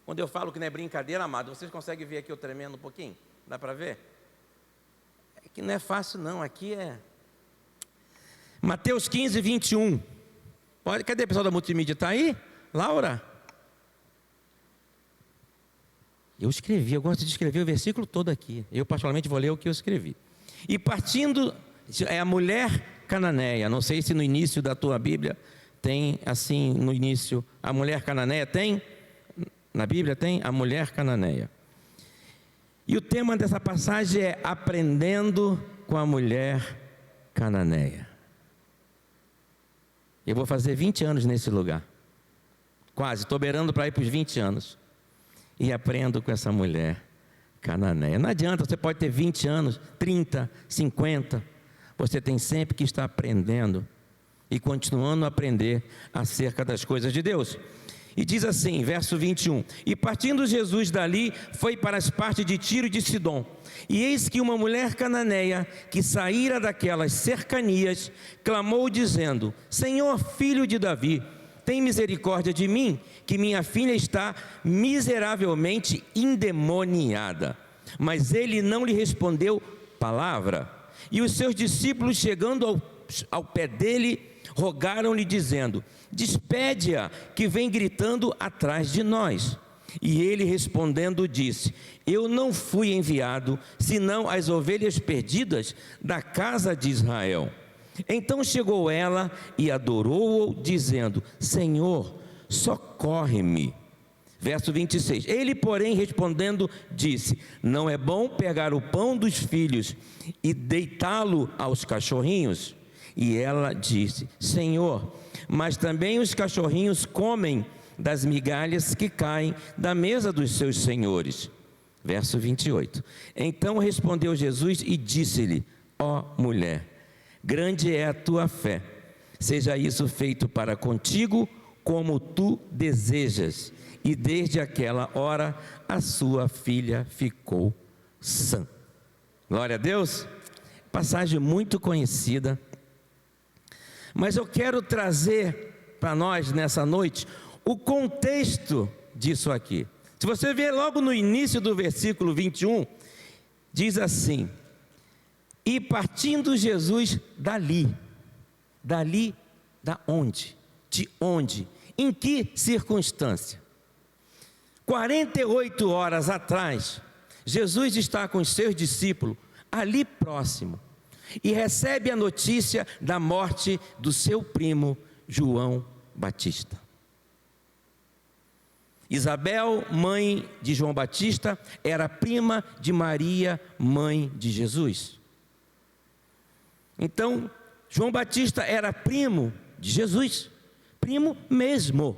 Quando eu falo que não é brincadeira, amado, vocês conseguem ver aqui eu tremendo um pouquinho? Dá para ver? É que não é fácil não, aqui é... Mateus 15, 21. Cadê o pessoal da multimídia? Está aí? Laura? Eu escrevi, eu gosto de escrever o versículo todo aqui. Eu particularmente vou ler o que eu escrevi. E partindo, é a mulher cananeia. Não sei se no início da tua Bíblia tem assim, no início, a mulher cananeia tem? Na Bíblia tem a mulher cananeia. E o tema dessa passagem é aprendendo com a mulher cananeia. Eu vou fazer 20 anos nesse lugar. Quase, estou beirando para ir para os 20 anos. E aprendo com essa mulher cananeia. Não adianta, você pode ter 20 anos, 30, 50. Você tem sempre que estar aprendendo e continuando a aprender acerca das coisas de Deus. E diz assim, verso 21. E partindo Jesus dali, foi para as partes de Tiro e de Sidom. E eis que uma mulher cananeia, que saíra daquelas cercanias, clamou dizendo: Senhor, filho de Davi, tem misericórdia de mim, que minha filha está miseravelmente endemoniada. Mas ele não lhe respondeu palavra. E os seus discípulos, chegando ao pé dele, rogaram-lhe dizendo: despede-a, que vem gritando atrás de nós. E ele respondendo disse: eu não fui enviado, senão as ovelhas perdidas da casa de Israel. Então chegou ela e adorou-o, dizendo: Senhor, socorre-me. Verso 26. Ele, porém, respondendo, disse: não é bom pegar o pão dos filhos e deitá-lo aos cachorrinhos? E ela disse: Senhor, mas também os cachorrinhos comem das migalhas que caem da mesa dos seus senhores. Verso 28. Então respondeu Jesus e disse-lhe: ó mulher, grande é a tua fé, seja isso feito para contigo como tu desejas. E desde aquela hora a sua filha ficou sã. Glória a Deus. Passagem muito conhecida, mas eu quero trazer para nós nessa noite o contexto disso aqui. Se você ver logo no início do versículo 21, diz assim: e partindo Jesus dali. Dali, da onde? De onde? Em que circunstância? 48 horas atrás, Jesus está com os seus discípulos ali próximo e recebe a notícia da morte do seu primo João Batista. Isabel, mãe de João Batista, era prima de Maria, mãe de Jesus. Então, João Batista era primo de Jesus, primo mesmo.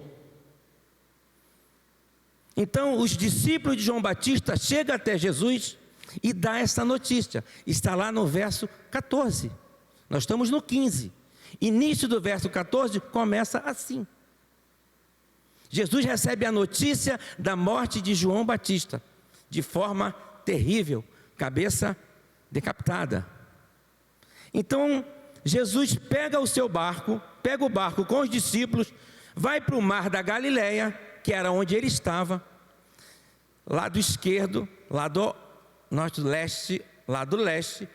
Então, os discípulos de João Batista chegam até Jesus e dá essa notícia. Está lá no verso 14. Nós estamos no 15. Início do verso 14 começa assim. Jesus recebe a notícia da morte de João Batista, de forma terrível, cabeça decapitada. Então, Jesus pega o barco com os discípulos, vai para o mar da Galileia, que era onde ele estava, lado esquerdo, lado norte-leste, lado leste,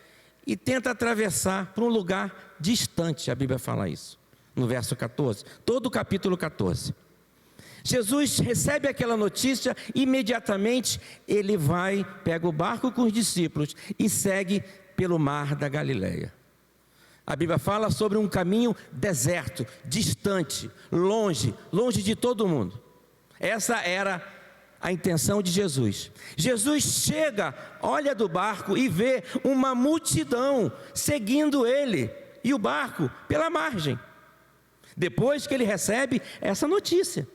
e tenta atravessar para um lugar distante, a Bíblia fala isso, no verso 14, todo o capítulo 14. Jesus recebe aquela notícia, imediatamente ele vai, pega o barco com os discípulos e segue pelo mar da Galileia. A Bíblia fala sobre um caminho deserto, distante, longe de todo mundo. Essa era a intenção de Jesus. Jesus chega, olha do barco e vê uma multidão seguindo ele e o barco pela margem. Depois que ele recebe essa notícia,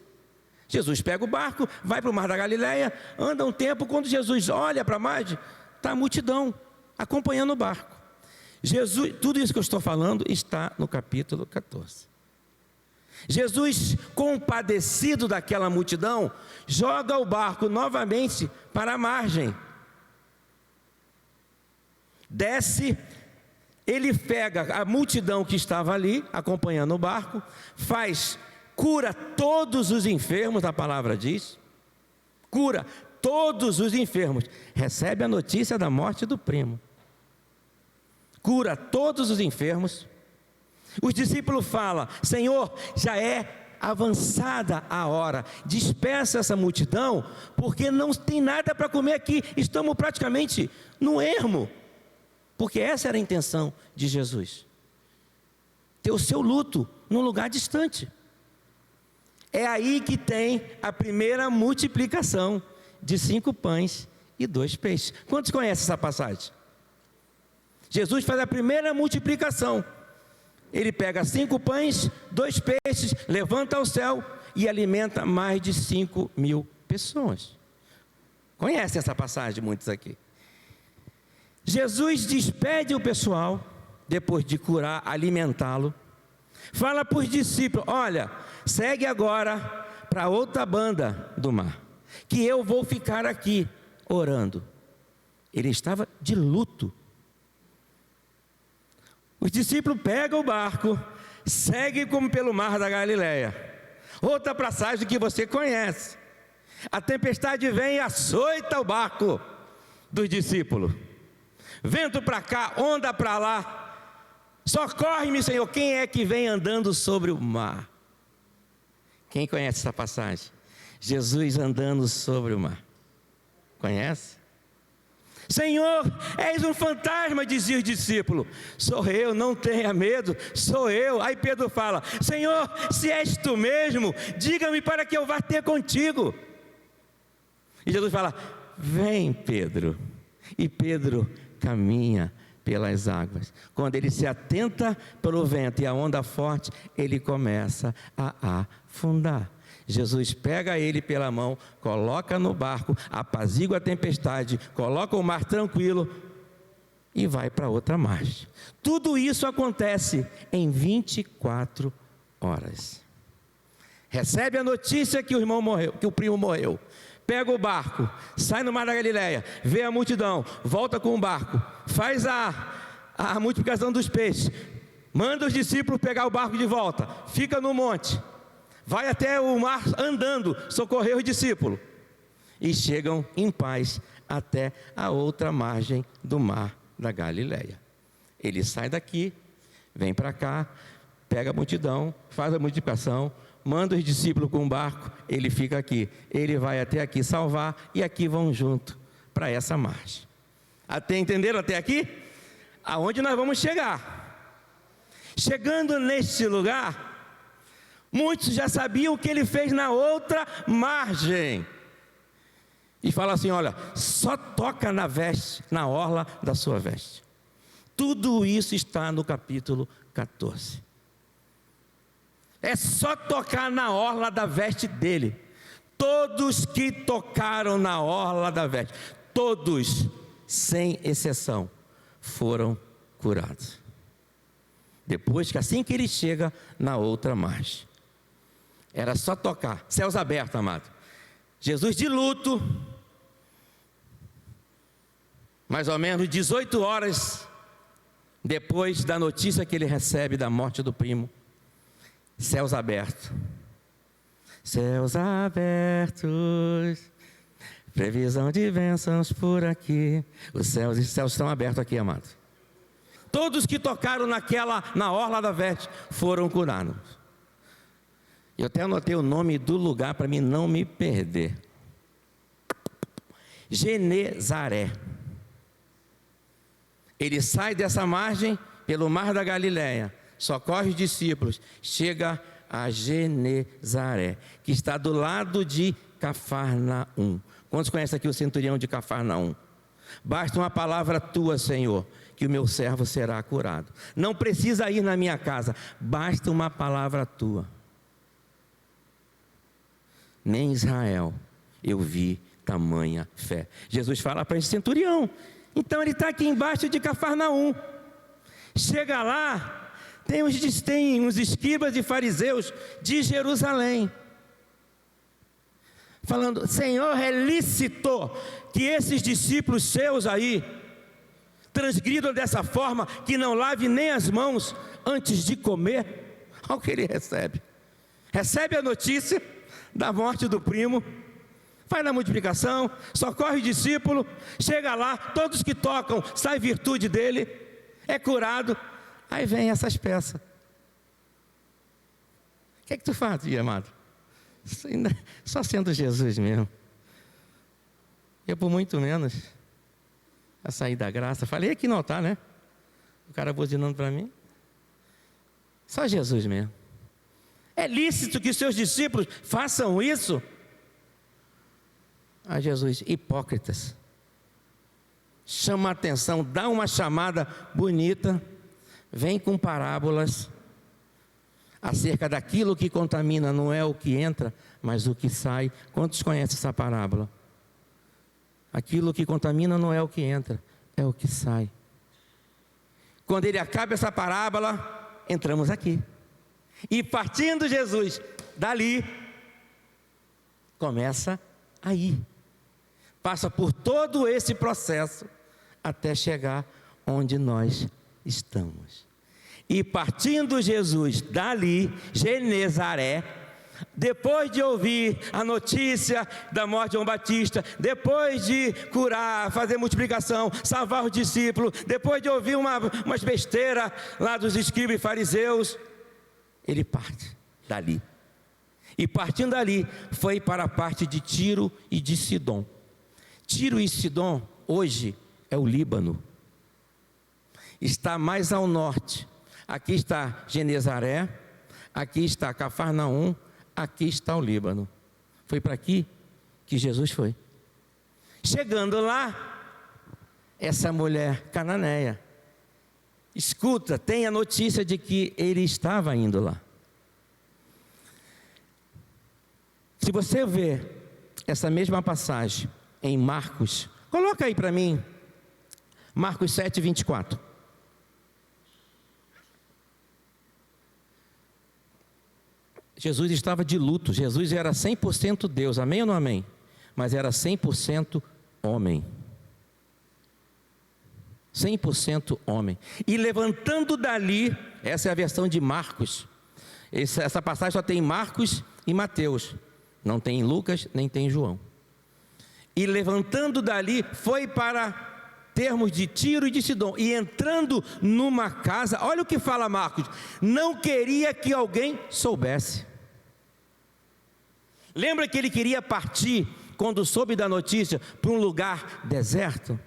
Jesus pega o barco, vai para o mar da Galileia, anda um tempo. Quando Jesus olha para a margem, está a multidão acompanhando o barco. Jesus, tudo isso que eu estou falando está no capítulo 14. Jesus, compadecido daquela multidão, joga o barco novamente para a margem. Desce, ele pega a multidão que estava ali, acompanhando o barco, cura todos os enfermos, a palavra diz, cura todos os enfermos. Recebe a notícia da morte do primo. Cura todos os enfermos. Os discípulos falam: Senhor, já é avançada a hora, dispersa essa multidão, porque não tem nada para comer aqui, estamos praticamente no ermo. Porque essa era a intenção de Jesus, ter o seu luto num lugar distante. É aí que tem a primeira multiplicação de 5 pães e 2 peixes. Quantos conhecem essa passagem? Jesus faz a primeira multiplicação. Ele pega 5 pães, 2 peixes, levanta ao céu e alimenta mais de 5.000 pessoas. Conhecem essa passagem, muitos aqui. Jesus despede o pessoal, depois de curar, alimentá-lo. Fala para os discípulos: olha, segue agora para outra banda do mar, que eu vou ficar aqui orando. Ele estava de luto. Os discípulos pegam o barco, seguem como pelo mar da Galileia. Outra passagem que você conhece. A tempestade vem e açoita o barco dos discípulos. Vento para cá, onda para lá. Socorre-me, Senhor. Quem é que vem andando sobre o mar? Quem conhece essa passagem? Jesus andando sobre o mar. Conhece? Senhor, és um fantasma, dizia os discípulos. Sou eu, não tenha medo, sou eu. Aí Pedro fala: Senhor, se és tu mesmo, diga-me para que eu vá ter contigo. E Jesus fala: vem, Pedro. E Pedro caminha pelas águas. Quando ele se atenta pelo vento e a onda forte, ele começa a afundar. Jesus pega ele pela mão, coloca no barco, apazigua a tempestade, coloca o mar tranquilo e vai para outra margem. Tudo isso acontece em 24 horas. Recebe a notícia que o irmão morreu, que o primo morreu. Pega o barco, sai no mar da Galileia, vê a multidão, volta com o barco, faz a multiplicação dos peixes, manda os discípulos pegar o barco de volta, fica no monte, vai até o mar andando, socorrer os discípulos, e chegam em paz até a outra margem do mar da Galileia. Ele sai daqui, vem para cá, pega a multidão, faz a multiplicação, manda os discípulos com o barco, ele fica aqui, ele vai até aqui salvar, e aqui vão junto para essa margem. Entenderam até aqui? Aonde nós vamos chegar? Chegando neste lugar, muitos já sabiam o que ele fez na outra margem. E fala assim: olha, só toca na veste, na orla da sua veste. Tudo isso está no capítulo 14. É só tocar na orla da veste dele. Todos que tocaram na orla da veste, todos, sem exceção, foram curados. Depois que, assim que ele chega na outra margem, era só tocar, céus abertos, amado. Jesus de luto, mais ou menos 18 horas depois da notícia que ele recebe da morte do primo. Céus abertos. Céus abertos. Previsão de bênçãos por aqui. Os céus estão abertos aqui, amados. Todos que tocaram na orla da veste foram curados. Eu até anotei o nome do lugar para mim não me perder. Genezaré. Ele sai dessa margem pelo mar da Galileia, socorre os discípulos, chega a Genezaré, que está do lado de Cafarnaum. Quantos conhecem aqui o centurião de Cafarnaum? Basta uma palavra tua, Senhor, que o meu servo será curado. Não precisa ir na minha casa, basta uma palavra tua. Nem em Israel eu vi tamanha fé. Jesus fala para esse centurião. Então ele está aqui embaixo de Cafarnaum. Chega lá, tem uns escribas e fariseus de Jerusalém, falando: Senhor, é lícito que esses discípulos seus aí transgridam dessa forma, que não lave nem as mãos antes de comer? Olha o que ele recebe. Recebe a notícia da morte do primo, faz a multiplicação, socorre o discípulo, chega lá, todos que tocam, sai virtude dele, é curado. Aí vem essas peças. O que é que tu fazia, amado? Só sendo Jesus mesmo. Eu por muito menos a sair da graça. Falei aqui no altar, né? O cara buzinando para mim. Só Jesus mesmo. É lícito que seus discípulos façam isso? Ah, Jesus, hipócritas. Chama a atenção, dá uma chamada bonita, vem com parábolas acerca daquilo que contamina, não é o que entra, mas o que sai. Quantos conhecem essa parábola? Aquilo que contamina não é o que entra, é o que sai. Quando ele acaba essa parábola, entramos aqui. E partindo Jesus dali, começa a ir. Passa por todo esse processo até chegar onde nós estamos. E partindo Jesus dali, Genezaré, depois de ouvir a notícia da morte de João Batista, depois de curar, fazer multiplicação, salvar os discípulos, depois de ouvir umas besteiras lá dos escribas e fariseus, ele parte dali. E partindo dali, foi para a parte de Tiro e de Sidom. Tiro e Sidom, hoje, é o Líbano. Está mais ao norte. Aqui está Genezaré, aqui está Cafarnaum, aqui está o Líbano. Foi para aqui que Jesus foi. Chegando lá, essa mulher cananeia escuta, tem a notícia de que ele estava indo lá. Se você ver essa mesma passagem em Marcos, coloca aí para mim, Marcos 7, 24. Jesus estava de luto. Jesus era 100% Deus, amém ou não amém? Mas era 100% homem. 100% homem. E levantando dali, essa é a versão de Marcos. Essa passagem só tem em Marcos e Mateus. Não tem em Lucas, nem tem em João. E levantando dali, foi para termos de Tiro e de Sidom. E entrando numa casa, olha o que fala Marcos: não queria que alguém soubesse. Lembra que ele queria partir, quando soube da notícia, para um lugar deserto?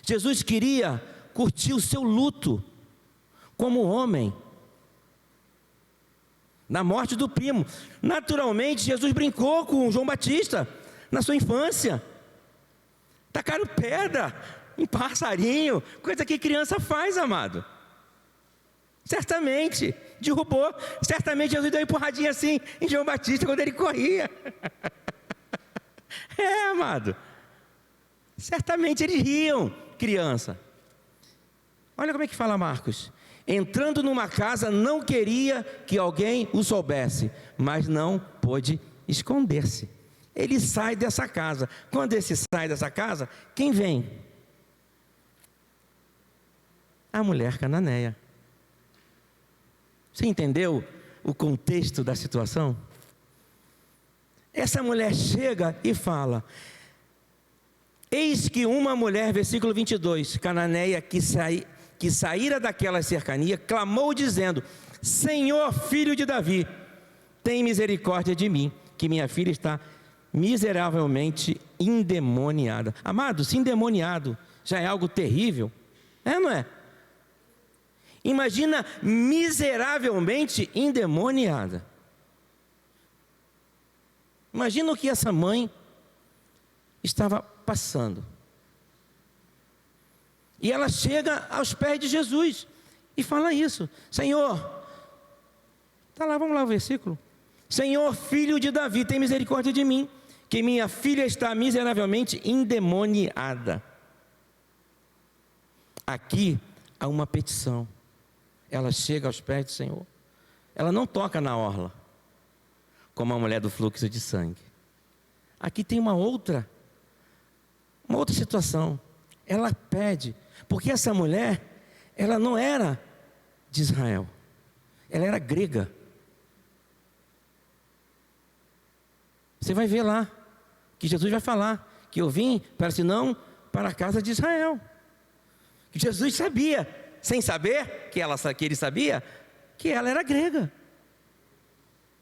Jesus queria curtir o seu luto, como homem, na morte do primo. Naturalmente, Jesus brincou com João Batista, na sua infância. Tacaram pedra em passarinho, coisa que criança faz, amado. Certamente, derrubou. Certamente Jesus deu uma empurradinha assim em João Batista quando ele corria. É, amado. Certamente eles riam, criança. Olha como é que fala Marcos. Entrando numa casa, não queria que alguém o soubesse, mas não pôde esconder-se. Ele sai dessa casa. Quando ele sai dessa casa, quem vem? A mulher cananeia. Você entendeu o contexto da situação? Essa mulher chega e fala: eis que uma mulher, versículo 22, cananeia, que saíra daquela cercania, clamou dizendo: Senhor, filho de Davi, tem misericórdia de mim, que minha filha está miseravelmente endemoniada. Amado, se endemoniado já é algo terrível, é ou não é? Imagina miseravelmente endemoniada. Imagina o que essa mãe estava passando. E ela chega aos pés de Jesus e fala isso: Senhor, está lá, vamos lá o versículo. Senhor, filho de Davi, tem misericórdia de mim, que minha filha está miseravelmente endemoniada. Aqui há uma petição. Ela chega aos pés do Senhor. Ela não toca na orla, como a mulher do fluxo de sangue. Aqui tem uma outra situação. Ela pede, porque essa mulher, ela não era de Israel, ela era grega. Você vai ver lá que Jesus vai falar, que eu vim para senão para a casa de Israel. Que Jesus sabia, sem saber que ele sabia, que ela era grega,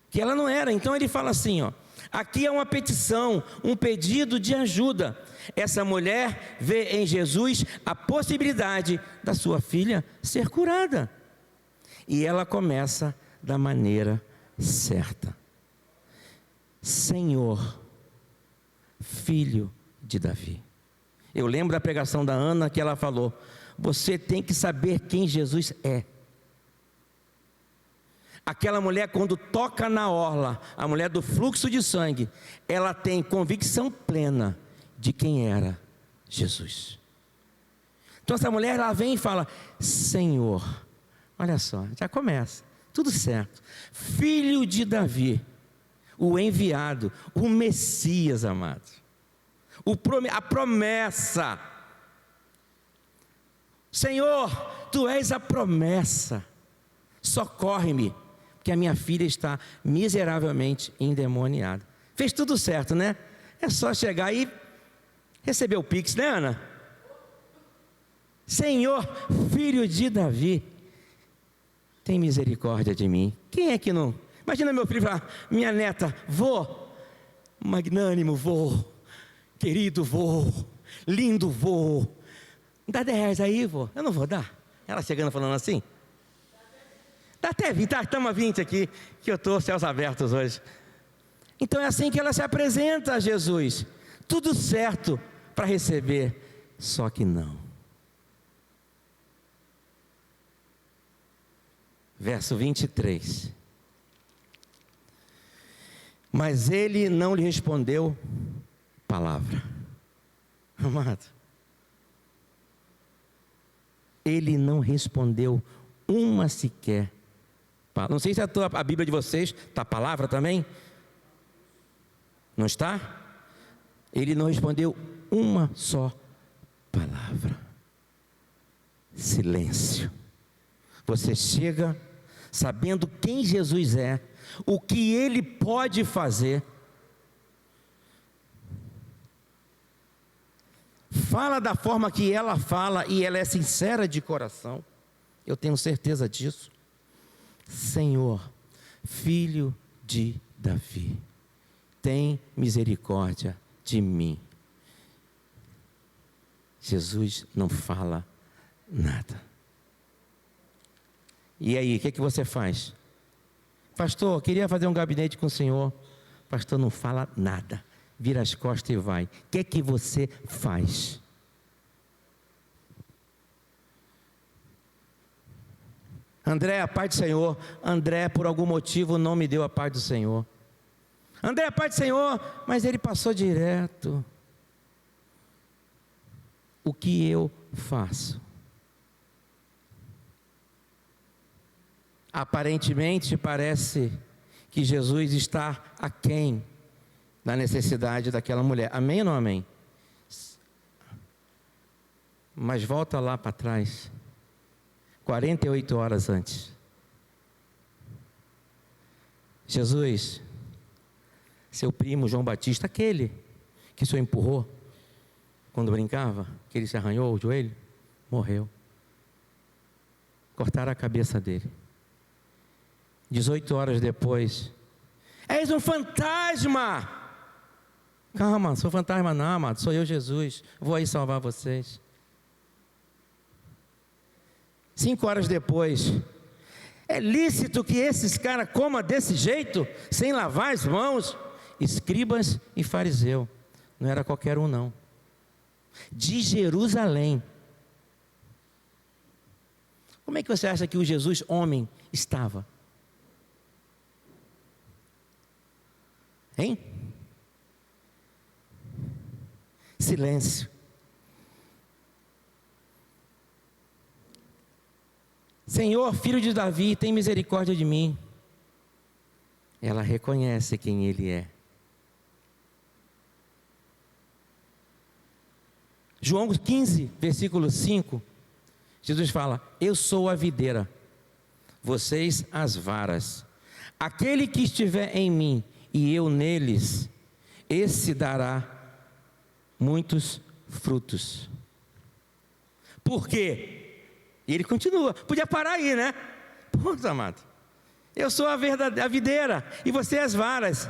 que ela não era. Então ele fala assim, ó, aqui é uma petição, um pedido de ajuda. Essa mulher vê em Jesus a possibilidade da sua filha ser curada. E ela começa da maneira certa. Senhor, filho de Davi. Eu lembro da pregação da Ana que ela falou, você tem que saber quem Jesus é. Aquela mulher, quando toca na orla, a mulher do fluxo de sangue, ela tem convicção plena de quem era Jesus. Então essa mulher, ela vem e fala, Senhor, olha só, já começa, tudo certo, filho de Davi, o enviado, o Messias, amados, a promessa. Senhor, tu és a promessa, socorre-me, porque a minha filha está miseravelmente endemoniada. Fez tudo certo, né? É só chegar e receber o Pix, né, Ana? Senhor, filho de Davi, tem misericórdia de mim. Quem é que não? Imagina meu filho falar, minha neta, vô, magnânimo vô, querido vô, lindo vô, dá 10 reais aí, vô. Eu não vou dar. Ela chegando falando assim. Dá até 20, estamos a 20 aqui, que eu estou céus abertos hoje. Então é assim que ela se apresenta a Jesus. Tudo certo para receber, só que não. Verso 23. Mas ele não lhe respondeu palavra. Amado, ele não respondeu uma sequer. Não sei se a Bíblia de vocês está a palavra também. Não está? Ele não respondeu uma só palavra. Silêncio. Você chega sabendo quem Jesus é, o que Ele pode fazer. Fala da forma que ela fala e ela é sincera de coração. Eu tenho certeza disso. Senhor, filho de Davi, tem misericórdia de mim. Jesus não fala nada. E aí, o que é que você faz? Pastor, queria fazer um gabinete com o senhor. Pastor, não fala nada. Vira as costas e vai. O que é que você faz? André, a paz do Senhor. André, por algum motivo, não me deu a paz do Senhor. André, a paz do Senhor, mas ele passou direto. O que eu faço? Aparentemente parece que Jesus está aquém da necessidade daquela mulher. Amém ou não amém? Mas volta lá para trás, 48 horas antes. Jesus, seu primo João Batista, aquele que o senhor empurrou quando brincava, que ele se arranhou o joelho, morreu. Cortaram a cabeça dele. 18 horas depois, és um fantasma. Calma, sou fantasma não, amado, sou eu, Jesus, vou aí salvar vocês. 5 horas depois, é lícito que esses caras comam desse jeito, sem lavar as mãos? Escribas e fariseu, não era qualquer um não, de Jerusalém. Como é que você acha que o Jesus homem estava? Hein? Silêncio. Senhor, filho de Davi, tem misericórdia de mim. Ela reconhece quem ele é. João 15, versículo 5, Jesus fala, eu sou a videira, vocês as varas. Aquele que estiver em mim e eu neles, esse dará muitos frutos. Por quê? E ele continua. Podia parar aí, né? Pô, amado, eu sou a videira e você as varas.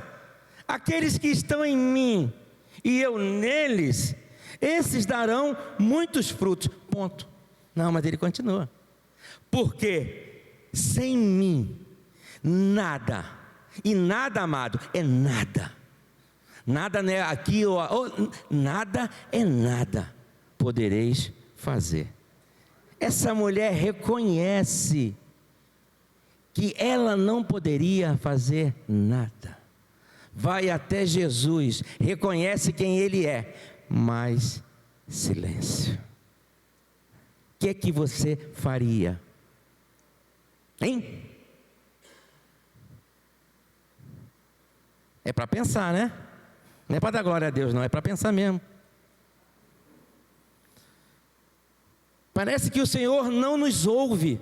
Aqueles que estão em mim e eu neles, esses darão muitos frutos. Ponto. Não, mas ele continua. Porque sem mim, nada, e nada, amado, é nada. Nada não é aqui, ou nada é nada podereis fazer. Essa mulher reconhece que ela não poderia fazer nada. Vai até Jesus, reconhece quem Ele é, mas silêncio. O que é que você faria? Hein? É para pensar, né? Não é para dar glória a Deus, não, é para pensar mesmo. Parece que o Senhor não nos ouve.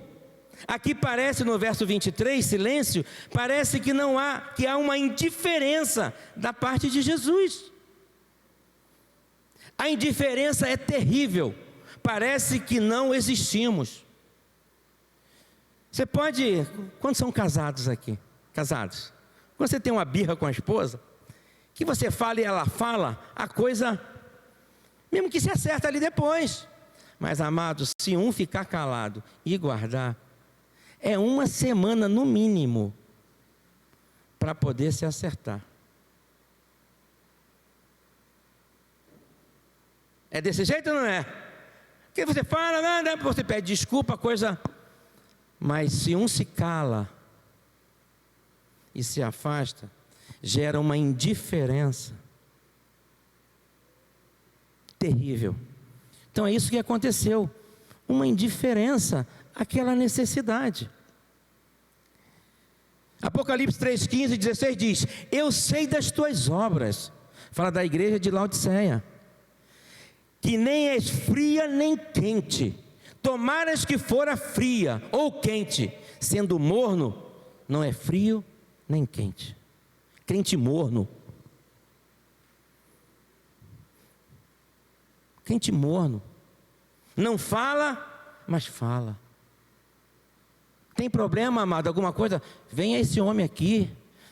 Aqui parece no verso 23, silêncio, parece que há uma indiferença da parte de Jesus. A indiferença é terrível, parece que não existimos. Você pode, quando são casados aqui, casados, quando você tem uma birra com a esposa, que você fala e ela fala, a coisa, mesmo que se acerta ali depois. Mas, amados, se um ficar calado e guardar, é uma semana no mínimo para poder se acertar. É desse jeito ou não é? Porque você fala, nada, você pede desculpa, coisa. Mas se um se cala e se afasta, gera uma indiferença terrível. Então é isso que aconteceu, uma indiferença àquela necessidade. Apocalipse 3:15 e 16 diz: eu sei das tuas obras, fala da igreja de Laodiceia, que nem és fria nem quente. Tomaras que fora fria ou quente, sendo morno, não é frio nem quente. Crente morno. Crente morno. Não fala, mas fala. Tem problema, amado, alguma coisa? Venha esse homem aqui.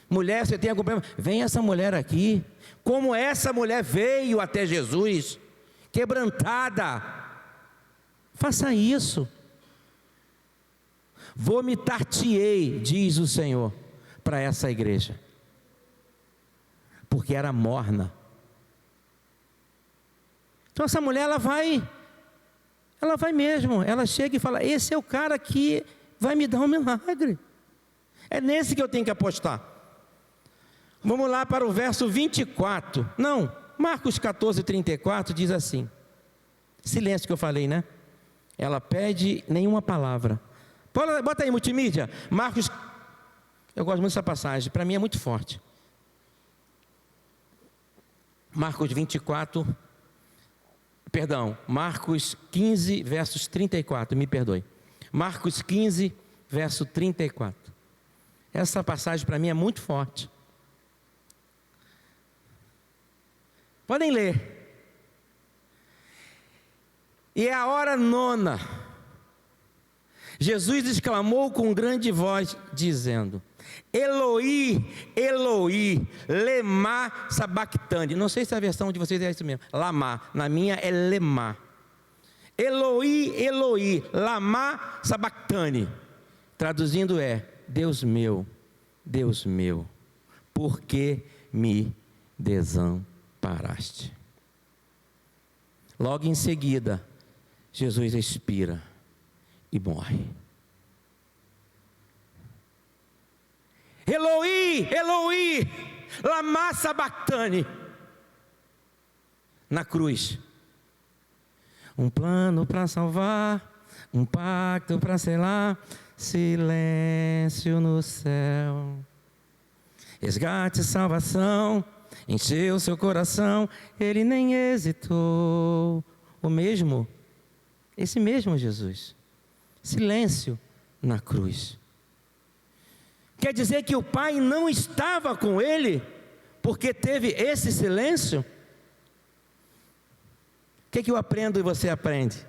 Mulher, você tem algum problema? Venha essa mulher aqui. Como essa mulher veio até Jesus, quebrantada. Faça isso. Vomitar-te-ei, diz o Senhor, para essa igreja. Porque era morna. Então essa mulher, ela vai mesmo, ela chega e fala, esse é o cara que vai me dar um milagre. É nesse que eu tenho que apostar. Vamos lá para o verso 24. Não, Marcos 14:34 diz assim. Silêncio que eu falei, né? Ela pede nenhuma palavra. Bota aí multimídia. Marcos, eu gosto muito dessa passagem, para mim é muito forte. Marcos 15, versos 34, me perdoe. Marcos 15, verso 34. Essa passagem para mim é muito forte. Podem ler. E é a hora nona. Jesus exclamou com grande voz, dizendo: Eloi, Eloi, lema sabactani. Não sei se a versão de vocês é isso mesmo. Lama, na minha é lema. Eloi, Eloi, lama sabactani. Traduzindo é: Deus meu, por que me desamparaste? Logo em seguida, Jesus expira e morre. Eloi, Eloi, lama sabactani. Na cruz. Um plano para salvar, um pacto para selar, silêncio no céu. Resgate e salvação, encheu seu coração, ele nem hesitou. Esse mesmo Jesus. Silêncio na cruz. Quer dizer que o Pai não estava com ele, porque teve esse silêncio, o que eu aprendo e você aprende?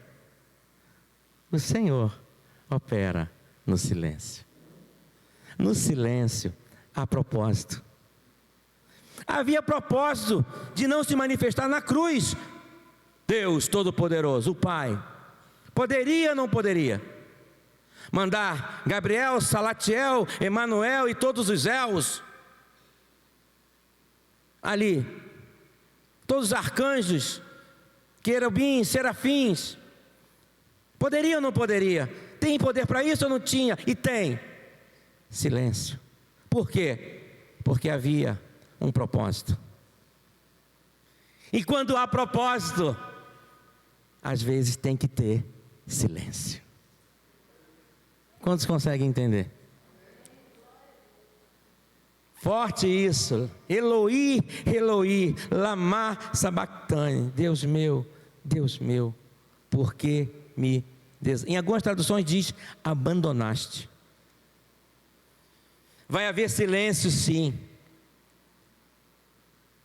O Senhor opera no silêncio. No silêncio há propósito. Havia propósito de não se manifestar na cruz. Deus Todo-Poderoso, o Pai, poderia ou não poderia mandar Gabriel, Salatiel, Emanuel e todos os éus ali, todos os arcanjos, querubins, serafins, poderia ou não poderia? Tem poder para isso ou não tinha? E tem. Silêncio. Por quê? Porque havia um propósito. E quando há propósito, às vezes tem que ter silêncio. Quantos conseguem entender? Forte isso. Eloi, Eloi, lama sabachthani. Deus meu, por que me em algumas traduções diz, abandonaste. Vai haver silêncio, sim.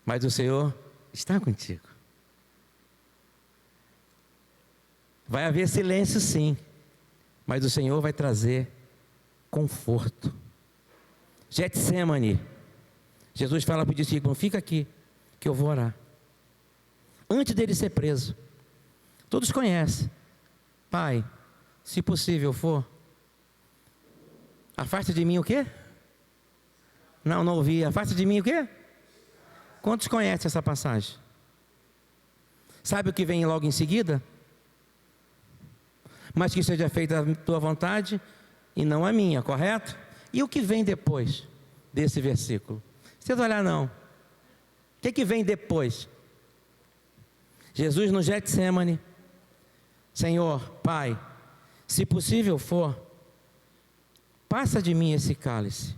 Mas o Senhor está contigo. Vai haver silêncio, sim. Mas o Senhor vai trazer conforto. Getsemane. Jesus fala para o discípulo: fica aqui, que eu vou orar. Antes dele ser preso. Todos conhecem. Pai, se possível for, afasta de mim o quê? Não ouvi. Afasta de mim o quê? Quantos conhecem essa passagem? Sabe o que vem logo em seguida? Mas que seja feita a tua vontade e não a minha, correto? E o que vem depois desse versículo? Você vai olhar não. O que vem depois? Jesus no Getsemane: Senhor, Pai, se possível for, passa de mim esse cálice,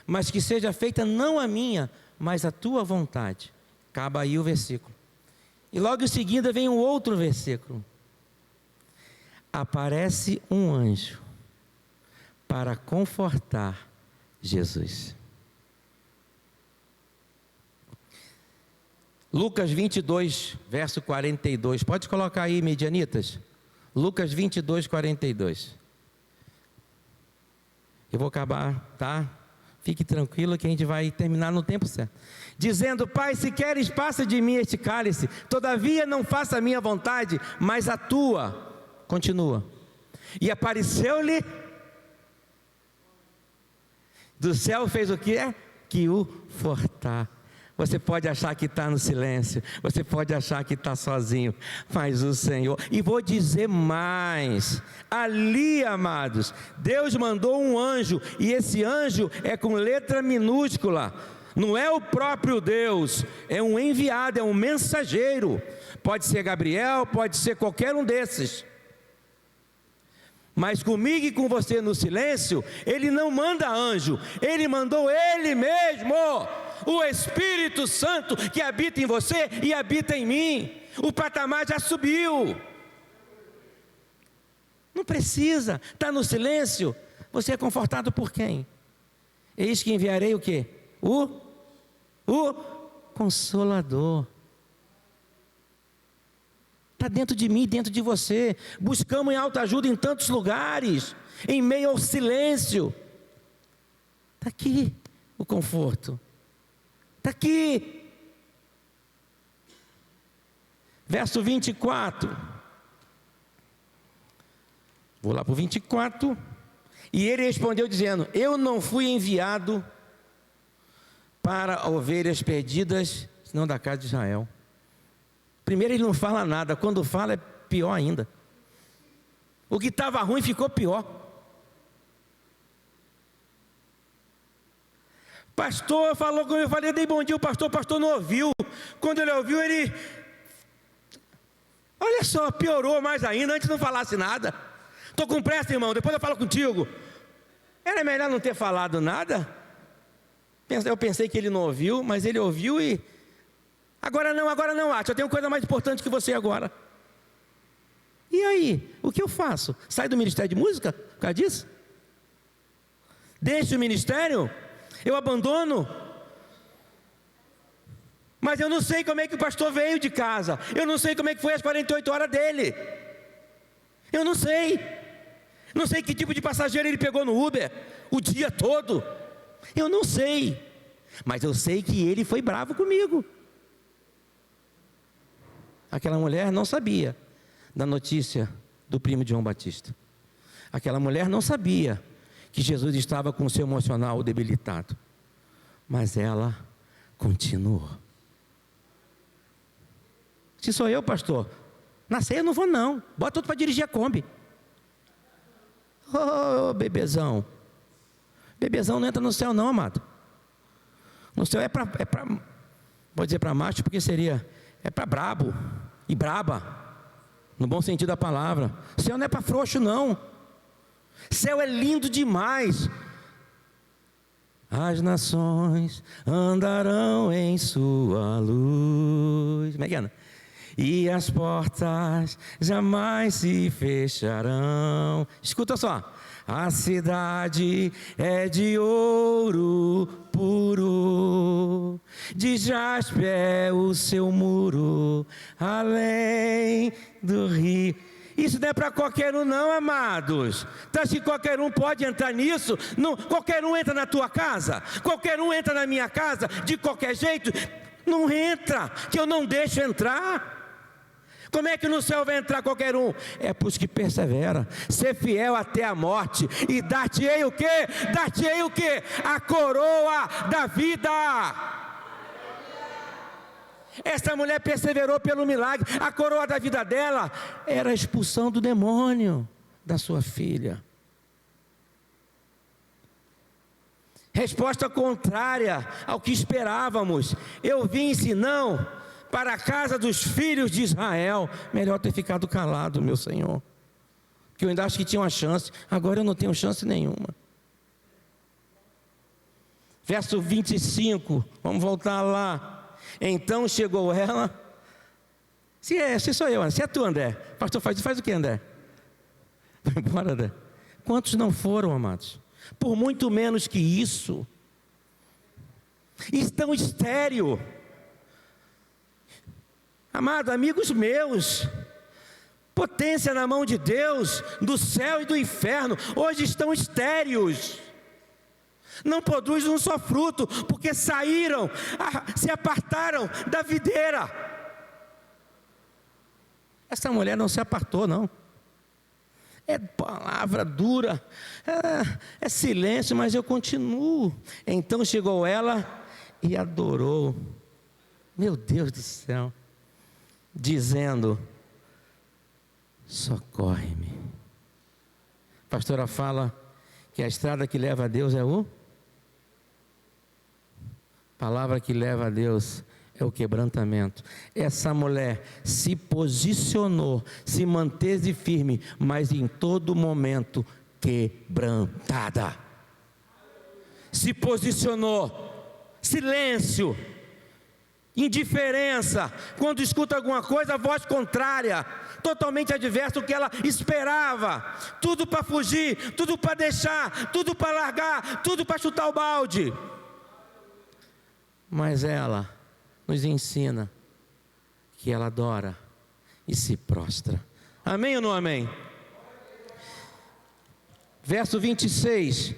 mas que seja feita não a minha, mas a tua vontade. Acaba aí o versículo. E logo em seguida vem um outro versículo. Aparece um anjo para confortar Jesus. Lucas 22, verso 42. Pode colocar aí, medianitas. Lucas 22, 42. Eu vou acabar, tá? Fique tranquilo que a gente vai terminar no tempo certo. Dizendo: Pai, se queres, passa de mim este cálice. Todavia não faça a minha vontade, mas a tua. Continua. E apareceu-lhe do céu, fez o quê? Que o fortar. Você pode achar que está no silêncio, você pode achar que está sozinho, mas o Senhor, e vou dizer mais, ali, amados, Deus mandou um anjo, e esse anjo é com letra minúscula, não é o próprio Deus, é um enviado, é um mensageiro, pode ser Gabriel, pode ser qualquer um desses, mas comigo e com você no silêncio, Ele não manda anjo, Ele mandou Ele mesmo, o Espírito Santo que habita em você e habita em mim. O patamar já subiu. Não precisa, está no silêncio. Você é confortado por quem? Eis que enviarei o quê? O Consolador. Está dentro de mim, dentro de você. Buscamos em autoajuda em tantos lugares, em meio ao silêncio. Está aqui o conforto. Está aqui. Verso 24. Vou lá para o 24. E ele respondeu dizendo: eu não fui enviado para ovelhas perdidas, senão da casa de Israel. Primeiro ele não fala nada, quando fala é pior ainda. O que estava ruim ficou pior. Pastor falou como eu falei, dei bom dia, o pastor não ouviu. Quando ele ouviu, ele, olha só, piorou mais ainda, antes não falasse nada. Estou com pressa, irmão, depois eu falo contigo. Era melhor não ter falado nada. Eu pensei que ele não ouviu, mas ele ouviu e agora não, acho, eu tenho coisa mais importante que você agora. E aí, o que eu faço? Sai do ministério de música por causa disso? Deixo o ministério? Eu abandono? Mas eu não sei como é que o pastor veio de casa. Eu não sei como é que foi as 48 horas dele. Eu não sei. Não sei que tipo de passageiro ele pegou no Uber o dia todo. Eu não sei. Mas eu sei que ele foi bravo comigo. Aquela mulher não sabia da notícia do primo de João Batista. Aquela mulher não sabia que Jesus estava com o seu emocional debilitado. Mas ela continuou. Se sou eu, pastor, na ceia eu não vou não. Bota outro para dirigir a Kombi. Ô, bebezão. Bebezão não entra no céu não, amado. No céu é para vou dizer para macho, porque é para brabo e braba, no bom sentido da palavra. Céu não é para frouxo não. Céu é lindo demais. As nações andarão em sua luz. Como é que é? E as portas jamais se fecharão. Escuta só. A cidade é de ouro puro, de jaspe é o seu muro, além do rio. Isso não é para qualquer um não, amados. Então, se qualquer um pode entrar nisso, não, qualquer um entra na tua casa, qualquer um entra na minha casa, de qualquer jeito, não entra, que eu não deixo entrar. Como é que no céu vai entrar qualquer um? É para os que perseveram, ser fiel até a morte, e dar-te-ei o quê? Dar-te-ei o quê? A coroa da vida. Essa mulher perseverou pelo milagre. A coroa da vida dela era a expulsão do demônio da sua filha. Resposta contrária ao que esperávamos. Eu vim, senão, para a casa dos filhos de Israel. Melhor ter ficado calado, meu Senhor, porque eu ainda acho que tinha uma chance. Agora eu não tenho chance nenhuma. Verso 25, vamos voltar lá. Então chegou ela. Se sou eu, se é tu, André, pastor, faz o que, André? Vai embora, André. Quantos não foram, amados? Por muito menos que isso. Estão estéril. Amado, amigos meus, potência na mão de Deus, do céu e do inferno, hoje estão estéreis. Não produzem um só fruto, porque saíram, se apartaram da videira. Essa mulher não se apartou, não. É palavra dura, é silêncio, mas eu continuo. Então chegou ela e adorou. Meu Deus do céu. Dizendo: socorre-me. A pastora fala que a estrada que leva a Deus é a palavra que leva a Deus é o quebrantamento. Essa mulher se posicionou, se manteve firme, mas em todo momento quebrantada. Se posicionou, silêncio, indiferença, quando escuta alguma coisa, voz contrária, totalmente adverso do que ela esperava, tudo para fugir, tudo para deixar, tudo para largar, tudo para chutar o balde. Mas ela nos ensina que ela adora e se prostra. Amém ou não amém? Verso 26.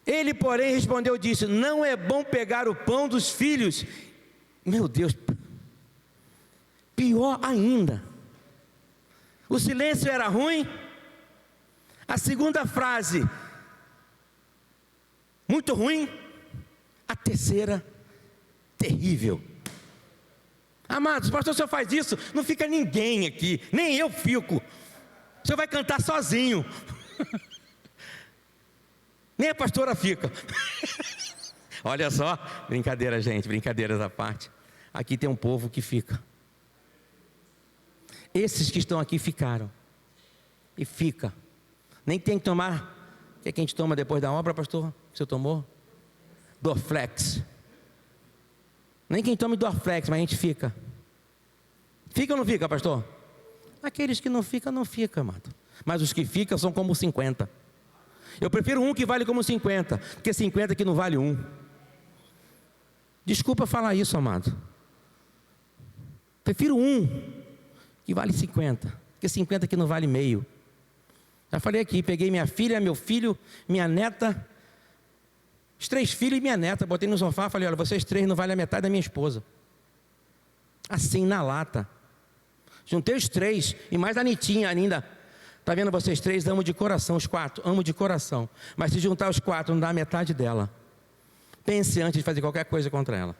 Ele, porém, respondeu e disse: não é bom pegar o pão dos filhos. Meu Deus, pior ainda. O silêncio era ruim. A segunda frase, muito ruim. A terceira, terrível. Amados, pastor, o senhor faz isso, não fica ninguém aqui, nem eu fico. O senhor vai cantar sozinho. Nem a pastora fica. Olha só, brincadeira, gente, brincadeiras à parte. Aqui tem um povo que fica. Esses que estão aqui ficaram. E fica. Nem tem que tomar. O que é que a gente toma depois da obra, pastor? O senhor tomou? Dorflex. Nem quem tome Dorflex, mas a gente fica. Fica ou não fica, pastor? Aqueles que não ficam, não ficam, amado. Mas os que ficam são como 50. Eu prefiro um que vale como 50, porque 50 que não vale um. Desculpa falar isso, amado. Prefiro um que vale 50, porque 50 que não vale meio. Já falei aqui, peguei minha filha, meu filho, minha neta, os 3 filhos e minha neta, botei no sofá, falei, olha, vocês 3 não valem a metade da minha esposa. Assim, na lata. Juntei os 3, e mais a Nitinha ainda. Está vendo vocês 3? Amo de coração, os 4, amo de coração. Mas se juntar os 4, não dá a metade dela. Pense antes de fazer qualquer coisa contra ela.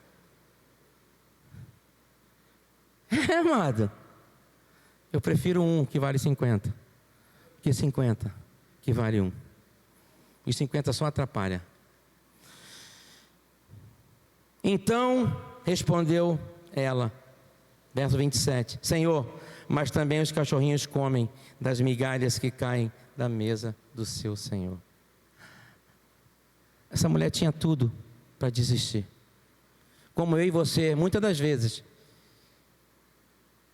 Amado. Eu prefiro um que vale 50, que 50 que vale um. Os 50 só atrapalha. Então respondeu ela, verso 27, Senhor, mas também os cachorrinhos comem das migalhas que caem da mesa do seu Senhor. Essa mulher tinha tudo para desistir. Como eu e você, muitas das vezes,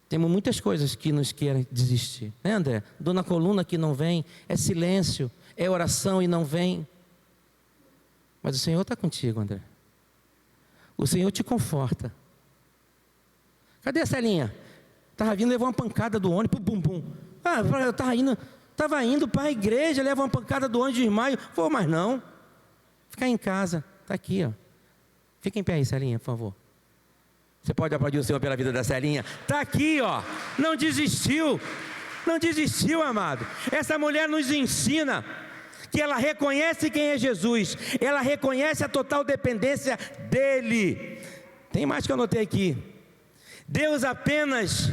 temos muitas coisas que nos querem desistir, né, André? Dor na coluna que não vem, é silêncio, é oração e não vem. Mas o Senhor está contigo, André. O Senhor te conforta. Cadê a Celinha? Estava vindo, levou uma pancada do ônibus, bum, bum. Eu estava indo para a igreja, leva uma pancada do ônibus de desmaio. Vou, mas não. Ficar em casa, está aqui, ó. Fica em pé aí, Celinha, por favor. Você pode aplaudir o Senhor pela vida da Celinha? Está aqui, ó. Não desistiu. Não desistiu, amado. Essa mulher nos ensina que ela reconhece quem é Jesus. Ela reconhece a total dependência dEle. Tem mais que eu anotei aqui. Deus apenas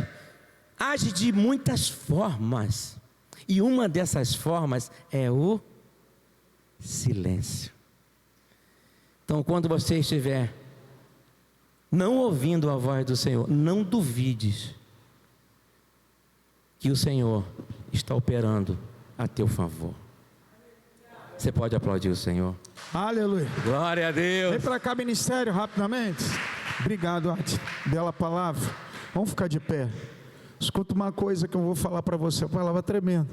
age de muitas formas. E uma dessas formas é o silêncio. Então, quando você estiver não ouvindo a voz do Senhor, não duvides que o Senhor está operando a teu favor. Você pode aplaudir o Senhor? Aleluia. Glória a Deus. Vem para cá, ministério, rapidamente. Obrigado, Adi, bela palavra. Vamos ficar de pé. Escuta uma coisa que eu vou falar para você, uma palavra tremenda.